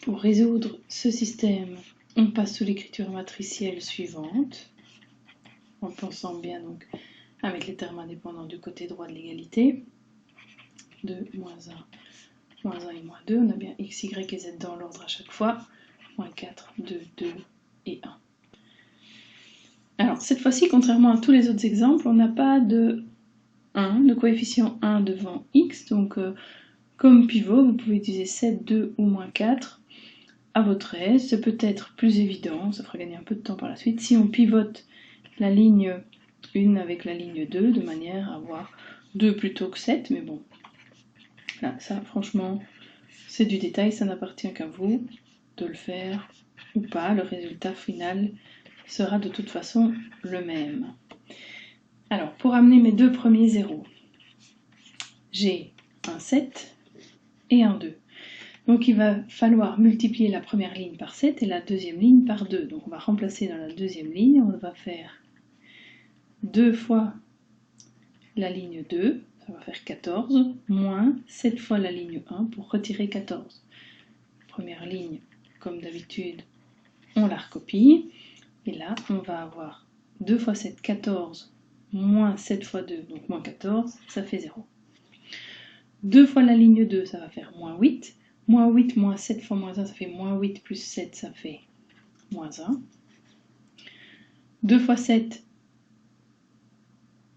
Pour résoudre ce système, on passe sous l'écriture matricielle suivante, en pensant bien donc à mettre les termes indépendants du côté droit de l'égalité. 2, moins 1, moins 1 et moins 2. On a bien x, y et z dans l'ordre à chaque fois. Moins 4, 2, 2 et 1. Alors, cette fois-ci, contrairement à tous les autres exemples, on n'a pas de 1, de coefficient 1 devant x. Donc, comme pivot, vous pouvez utiliser 7, 2 ou moins 4 à votre aise. C'est peut-être plus évident, ça fera gagner un peu de temps par la suite, si on pivote la ligne 1 avec la ligne 2, de manière à avoir 2 plutôt que 7, mais bon, là, ça, franchement, c'est du détail, ça n'appartient qu'à vous de le faire ou pas. Le résultat final sera de toute façon le même. Alors, pour amener mes deux premiers zéros, j'ai un 7 et un 2. Donc il va falloir multiplier la première ligne par 7 et la deuxième ligne par 2. Donc on va remplacer dans la deuxième ligne, on va faire 2 fois la ligne 2, ça va faire 14, moins 7 fois la ligne 1 pour retirer 14. Première ligne, comme d'habitude, on la recopie. Et là, on va avoir 2 fois 7, 14, moins 7 fois 2, donc moins 14, ça fait 0. 2 fois la ligne 2, ça va faire moins 8. Moins 8, moins 7 fois moins 1, ça fait moins 8 plus 7, ça fait moins 1. 2 fois 7,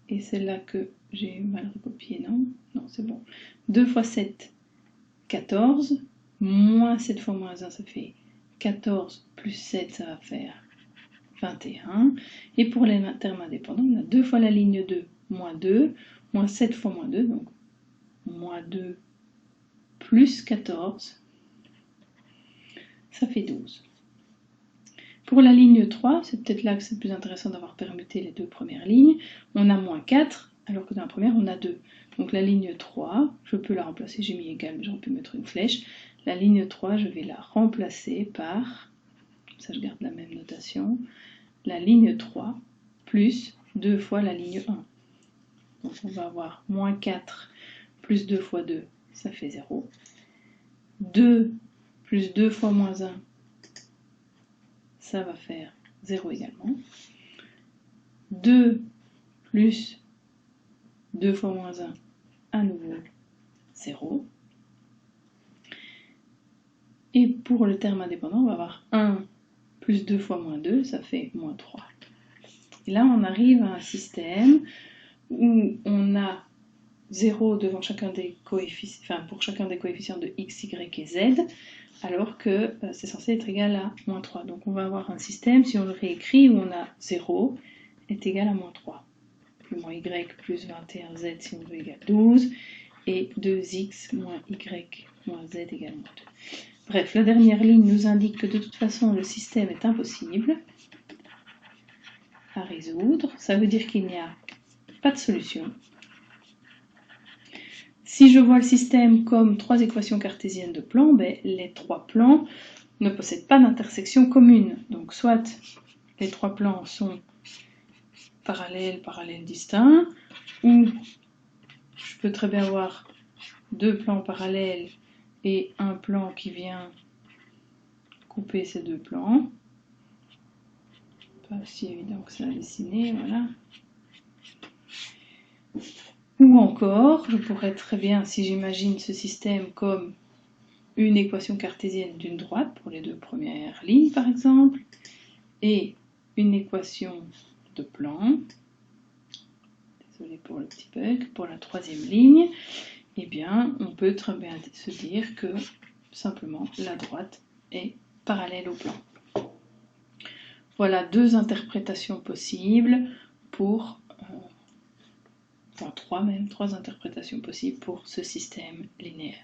et c'est là que j'ai mal recopié, non? Non, c'est bon. 2 fois 7, 14. Moins 7 fois moins 1, ça fait 14 plus 7, ça va faire 21. Et pour les termes indépendants, on a 2 fois la ligne 2, moins 2, moins 7 fois moins 2, donc moins 2 plus 14, ça fait 12. Pour la ligne 3, c'est peut-être là que c'est plus intéressant d'avoir permuté les deux premières lignes, on a moins 4, alors que dans la première, on a 2. Donc la ligne 3, je peux la remplacer, j'ai mis égal, mais j'aurais pu mettre une flèche. La ligne 3, je vais la remplacer par, comme ça je garde la même notation, la ligne 3 plus 2 fois la ligne 1. Donc on va avoir moins 4 plus 2 fois 2, ça fait 0. 2 plus 2 fois moins 1, ça va faire 0 également. 2 plus 2 fois moins 1, à nouveau 0. Et pour le terme indépendant, on va avoir 1 plus 2 fois moins 2, ça fait moins 3. Et là, on arrive à un système où on a 0 devant chacun des coefficients, enfin pour chacun des coefficients de x, y et z, alors que c'est censé être égal à moins 3. Donc on va avoir un système, si on le réécrit, où on a 0 est égal à moins 3. Plus moins y plus 21z si on veut égale 12, et 2x moins y moins z égale moins 2. Bref, la dernière ligne nous indique que de toute façon le système est impossible à résoudre. Ça veut dire qu'il n'y a pas de solution. Si je vois le système comme trois équations cartésiennes de plans, ben, les trois plans ne possèdent pas d'intersection commune. Donc soit les trois plans sont parallèles distincts, ou je peux très bien avoir deux plans parallèles et un plan qui vient couper ces deux plans. Pas aussi évident que ça à dessiner, voilà. Ou encore, je pourrais très bien, si j'imagine ce système comme une équation cartésienne d'une droite, pour les deux premières lignes par exemple, et une équation de plan, désolé pour le petit bug, pour la troisième ligne, eh bien, on peut très bien se dire que simplement la droite est parallèle au plan. Voilà deux interprétations possibles pour, enfin trois interprétations possibles pour ce système linéaire.